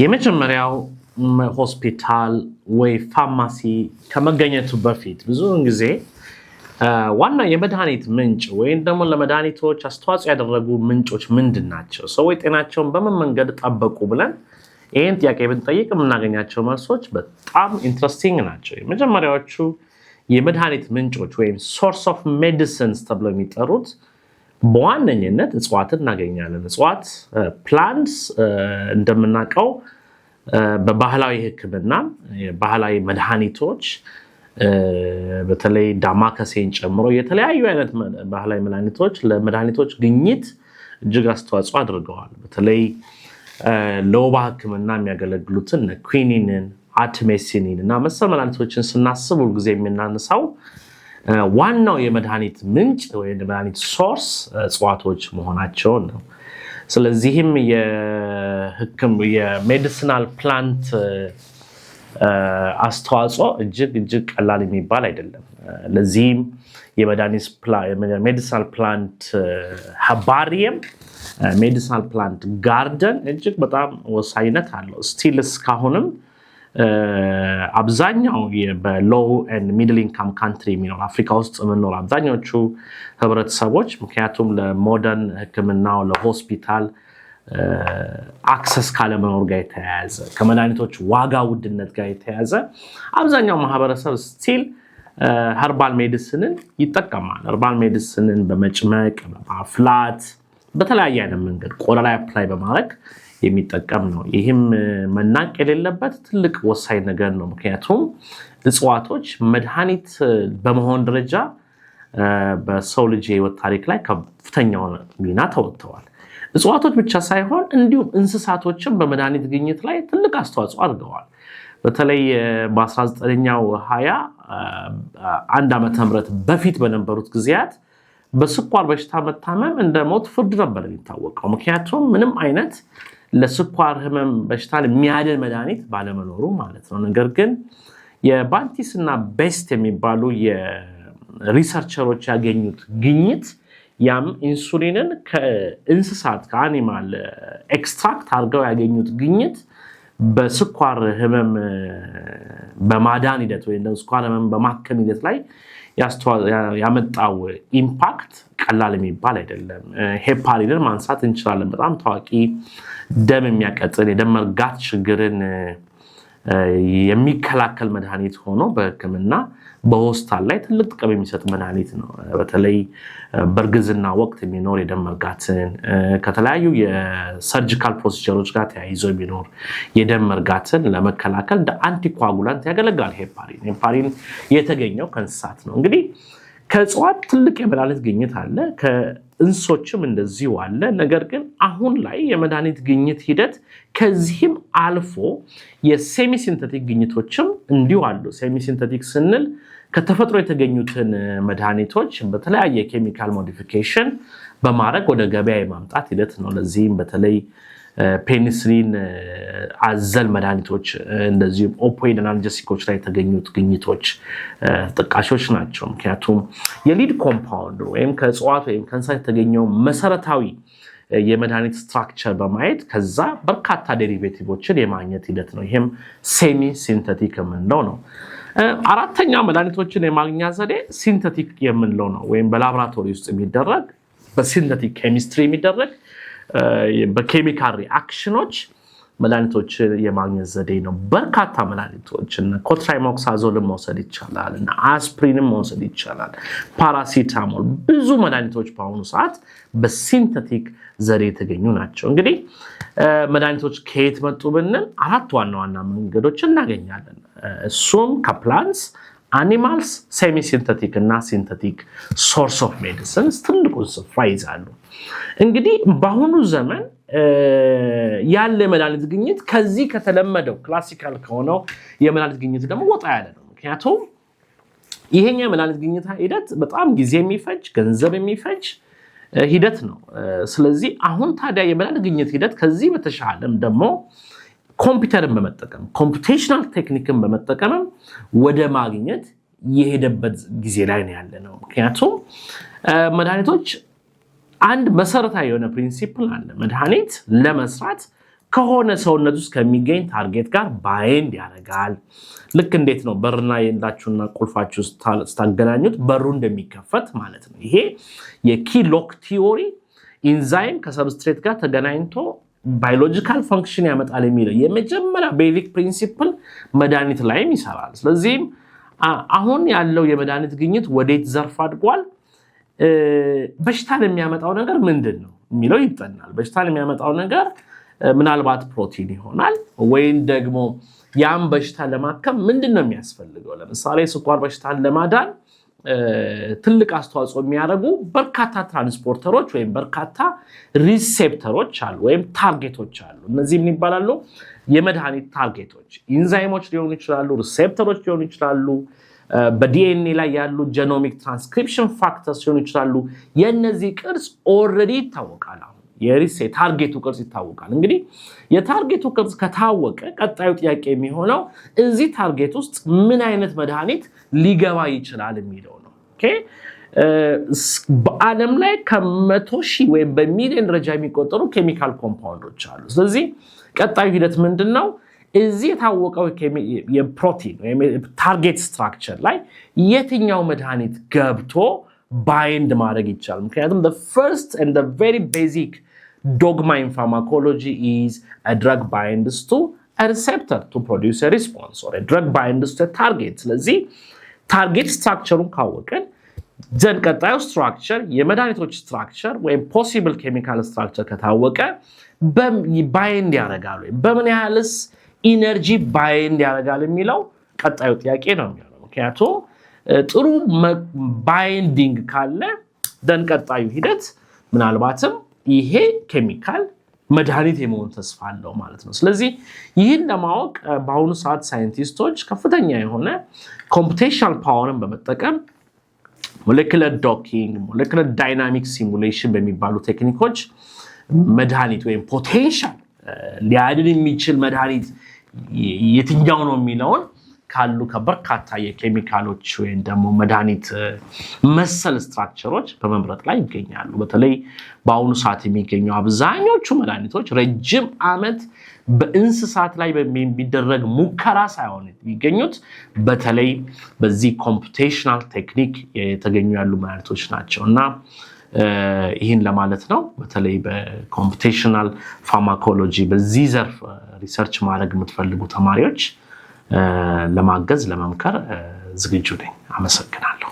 የመጀመሪያው ሆስፒታል ወይ ፋርማሲ ከመገኘቱ በፊት ብዙውን ጊዜ ዋና የመድኃኒት ምንጭ ወይም ደግሞ ለመድኃኒቶች አስተዋጽኦ ያደረጉ ምንጮች ምንድናቸው? ሰዎች ጤናቸውን በምን መንገድ ጠበቁ ብለን ይህን ጥያቄ ብንጠይቅ የምናገኛቸው መልሶች በጣም ኢንትረስቲንግ ናቸው። የመጀመሪያዎቹ የመድኃኒት ምንጮች ወይም ሶርስ ኦፍ ሜዲሲንስ ተብለው የሚጠሩት በዋነኝነት እጽዋትን እናገኛለን። እጽዋት ፕላንትስ እንደምናውቀው በባህላዊ ሕክምና ባህላዊ መድኃኒቶች በተለይ ዳማከሴን ጨምሮ የተለያዩ አይነት ባህላዊ መድኃኒቶች ለመድኃኒቶች ግኝት እጅግ አስተዋጽኦ አድርገዋል። በተለይ ለወባ ሕክምና የሚያገለግሉትን ኩኒንን፣ አርቴሚሲኒን እና መሰል መድኃኒቶችን ስናስብ ሁልጊዜ የምናነሳው ዋናው የመድኃኒት ምንጭ ወይም የመድኃኒት ሶርስ እጽዋቶች መሆናቸውን ነው። ስለዚህም የሜዲሲናል ፕላንት አስተዋጽኦ እጅግ ቀላል የሚባል አይደለም። ለዚህም የሜዲሲናል ፕላንት ሀርባሪየም ሜዲሲናል ፕላንት ጋርደን እጅግ በጣም ወሳኝነት አለው። ስቲል እስካሁንም አብዛኛው በሎው ኤንድ ሚድል ኢንካም ካንትሪ የሚኖር አፍሪካ ውስጥ የምንኖር አብዛኛዎቹ ህብረተሰቦች ምክንያቱም ለሞደርን ህክምናው ለሆስፒታል አክሰስ ካለመኖር ጋር የተያያዘ ከመድኃኒቶች ዋጋ ውድነት ጋር የተያያዘ አብዛኛው ማህበረሰብ ስቲል ሀርባል ሜዲሲንን ይጠቀማል። ሀርባል ሜዲሲንን በመጭመቅ በማፍላት በተለያየ አይነት መንገድ ቆዳ ላይ አፕላይ በማድረግ የሚጠቀም ነው። ይህም መናቅ የሌለበት ትልቅ ወሳኝ ነገር ነው። ምክንያቱም እጽዋቶች መድኃኒት በመሆን ደረጃ በሰው ልጅ የህይወት ታሪክ ላይ ከፍተኛውን ሚና ተወጥተዋል። እጽዋቶች ብቻ ሳይሆን እንዲሁም እንስሳቶችም በመድኃኒት ግኝት ላይ ትልቅ አስተዋጽኦ አድርገዋል። በተለይ በ19ኛው 21 ዓመተ ምህረት በፊት በነበሩት ጊዜያት በስኳር በሽታ መታመም እንደ ሞት ፍርድ ነበር የሚታወቀው። ምክንያቱም ምንም አይነት ለስኳር ህመም በሽታን የሚያድን መድኃኒት ባለመኖሩ ማለት ነው። ነገር ግን የባንቲስ እና ቤስት የሚባሉ የሪሰርቸሮች ያገኙት ግኝት ያም ኢንሱሊንን ከእንስሳት ከአኒማል ኤክስትራክት አድርገው ያገኙት ግኝት በስኳር ህመም በማዳን ሂደት ወይም ስኳር ህመም በማከም ሂደት ላይ ያመጣው ኢምፓክት ቀላል የሚባል አይደለም። ሄፓሪንን ማንሳት እንችላለን። በጣም ታዋቂ ደም የሚያቀጥል የደም መርጋት ችግርን የሚከላከል መድኃኒት ሆኖ በህክምና በሆስፒታል ላይ ትልቅ ጥቅም የሚሰጥ መድኃኒት ነው። በተለይ በእርግዝና ወቅት የሚኖር የደም መርጋትን ከተለያዩ የሰርጂካል ፕሮሲጀሮች ጋር ተያይዞ የሚኖር የደም መርጋትን ለመከላከል እንደ አንቲኮአጉላንት ያገለግላል። ሄፓሪን የተገኘው ከእንስሳት ነው። እንግዲህ ከእጽዋት ትልቅ የመድኃኒት ግኝት አለ፣ ከእንስሶችም እንደዚሁ አለ። ነገር ግን አሁን ላይ የመድኃኒት ግኝት ሂደት ከዚህም አልፎ የሴሚሲንተቲክ ግኝቶችም እንዲሁ አሉ። ሴሚሲንተቲክ ስንል ከተፈጥሮ የተገኙትን መድኃኒቶች በተለያየ ኬሚካል ሞዲፊኬሽን በማድረግ ወደ ገበያ የማምጣት ሂደት ነው። ለዚህም በተለይ ፔኒሲሊን አዘል መድኃኒቶች እንደዚሁም ኦፖይድ አናልጀሲኮች ላይ የተገኙት ግኝቶች ተጠቃሾች ናቸው። ምክንያቱም የሊድ ኮምፓውንድ ወይም ከእጽዋት ወይም ከእንስሳት የተገኘው መሰረታዊ የመድኃኒት ስትራክቸር በማየት ከዛ በርካታ ዴሪቬቲቮችን የማግኘት ሂደት ነው። ይህም ሴሚ ሲንተቲክ የምንለው ነው። አራተኛው መድኃኒቶችን የማግኛ ዘዴ ሲንተቲክ የምንለው ነው። ወይም በላቦራቶሪ ውስጥ የሚደረግ በሲንተቲክ ኬሚስትሪ የሚደረግ በኬሚካል ሪአክሽኖች መድኃኒቶችን የማግኘት ዘዴ ነው። በርካታ መድኃኒቶችን ኮትራይሞክሳዞልን መውሰድ ይቻላል፣ አስፕሪንን መውሰድ ይቻላል፣ ፓራሲታሞል፣ ብዙ መድኃኒቶች በአሁኑ ሰዓት በሲንተቲክ ዘዴ የተገኙ ናቸው። እንግዲህ መድኃኒቶች ከየት መጡ ብንል አራት ዋና ዋና መንገዶች እናገኛለን። እሱም ከፕላንትስ፣ አኒማልስ፣ ሴሚሲንተቲክ እና ሲንተቲክ ሶርስ ኦፍ ሜዲሲንስ ትልቁን ስፍራ ይዛሉ። እንግዲህ በአሁኑ ዘመን ያለ የመድኃኒት ግኝት ከዚህ ከተለመደው ክላሲካል ከሆነው የመድኃኒት ግኝት ደግሞ ወጣ ያለ ነው። ምክንያቱም ይሄኛው የመድኃኒት ግኝት ሂደት በጣም ጊዜ የሚፈጅ ገንዘብ የሚፈጅ ሂደት ነው። ስለዚህ አሁን ታዲያ የመድኃኒት ግኝት ሂደት ከዚህ በተሻለም ደግሞ ኮምፒውተርን በመጠቀም ኮምፒውቴሽናል ቴክኒክን በመጠቀምም ወደ ማግኘት የሄደበት ጊዜ ላይ ነው ያለ ነው። ምክንያቱም መድኃኒቶች አንድ መሰረታዊ የሆነ ፕሪንሲፕል አለ። መድኃኒት ለመስራት ከሆነ ሰውነት ውስጥ ከሚገኝ ታርጌት ጋር ባይንድ ያደርጋል ልክ እንዴት ነው በርና የእንዳችሁና ቁልፋችሁ ስታገናኙት በሩ እንደሚከፈት ማለት ነው ይሄ የኪ ሎክ ቲዮሪ ኢንዛይም ከሰብስትሬት ጋር ተገናኝቶ ባዮሎጂካል ፈንክሽን ያመጣል የሚለው የመጀመሪያ ቤዚክ ፕሪንሲፕል መድኃኒት ላይም ይሰራል ስለዚህ አሁን ያለው የመድኃኒት ግኝት ወዴት ዘርፍ አድጓል በሽታን የሚያመጣው ነገር ምንድነው የሚለው ይጠናል በሽታን የሚያመጣው ነገር ምናልባት ፕሮቲን ይሆናል ወይም ደግሞ ያን በሽታ ለማከም ምንድነው የሚያስፈልገው ለምሳሌ ስኳር በሽታን ለማዳን ትልቅ አስተዋጽኦ የሚያደርጉ በርካታ ትራንስፖርተሮች ወይም በርካታ ሪሴፕተሮች አሉ ወይም ታርጌቶች አሉ እነዚህ ምን ይባላሉ የመድኃኒት ታርጌቶች ኢንዛይሞች ሊሆኑ ይችላሉ ሪሴፕተሮች ሊሆኑ ይችላሉ በዲኤንኤ ላይ ያሉ ጄኖሚክ ትራንስክሪፕሽን ፋክተርስ ሊሆኑ ይችላሉ የነዚህ ቅርጽ ኦሬዲ ይታወቃል የሪሴፕተር ታርጌቱ ቅርጽ ይታወቃል እንግዲህ የታርጌቱ ቅርጽ ከታወቀ ቀጣዩ ጥያቄ የሚሆነው እዚህ ታርጌት ውስጥ ምን አይነት መድኃኒት ሊገባ ይችላል የሚለው ነው ኦኬ በዓለም ላይ ከ100,000 ወይ በሚሊዮን ደረጃ የሚቆጠሩ ኬሚካል ኮምፓውንዶች አሉ ስለዚህ ቀጣዩ ሂደት ምንድነው እዚህ የታወቀው የፕሮቲን ወይ ታርጌት ስትራክቸር ላይ የትኛው መድኃኒት ገብቶ ባይንድ ማድረግ ይችላል ምክንያቱም the first and the very basic dogma in pharmacology is a drug binds to a receptor to produce a response or a drug binds to a target ስለዚህ ታርጌት ስትራክቸሩን ካወቀን ዘን ቀጣዩ ስትራክቸር የመድኃኒቶች ስትራክቸር ወይ ፖሲብል ኬሚካል ስትራክቸር ከታወቀ ባይንድ ያደርጋሉ በምን ያህልስ ኢነርጂ ባይንድ ያደርጋል የሚለው ቀጣዩ ጥያቄ ነው የሚሆነው ምክንያቱም ጥሩ ባይንዲንግ ካለ ደን ቀጣዩ ሂደት ምናልባትም ይሄ ኬሚካል መድኃኒት የመሆን ተስፋ አለው ማለት ነው ስለዚህ ይህን ለማወቅ በአሁኑ ሰዓት ሳይንቲስቶች ከፍተኛ የሆነ ኮምፒውቴሽናል ፓወርን በመጠቀም ሞለኪውላር ዶኪንግ ሞለኪውላር ዳይናሚክ ሲሙሌሽን በሚባሉ ቴክኒኮች መድኃኒት ወይም ፖቴንሻል ሊያድን የሚችል መድኃኒት የትኛው ነው የሚለውን ካሉ ከበርካታ የኬሚካሎች ወይ ደግሞ መድኃኒት መሰል ስትራክቸሮች በመምረጥ ላይ ይገኛሉ በተለይ በአሁኑ ሰዓት የሚገኙ አብዛኞቹ መድኃኒቶች ረጅም ዓመት በእንስሳት ላይ በሚደረግ ሙከራ ሳይሆን የሚገኙት በተለይ በዚህ ኮምፒውቴሽናል ቴክኒክ የተገኙ ያሉ መድኃኒቶች ናቸውና ይህን ለማለት ነው በተለይ በኮምፒውቴሽናል ፋርማኮሎጂ በዚህ ዘርፍ ሪሰርች ማድረግ የምትፈልጉ ተማሪዎች ለማገዝ ለመምከር ዝግጁ ነኝ አመሰግናለሁ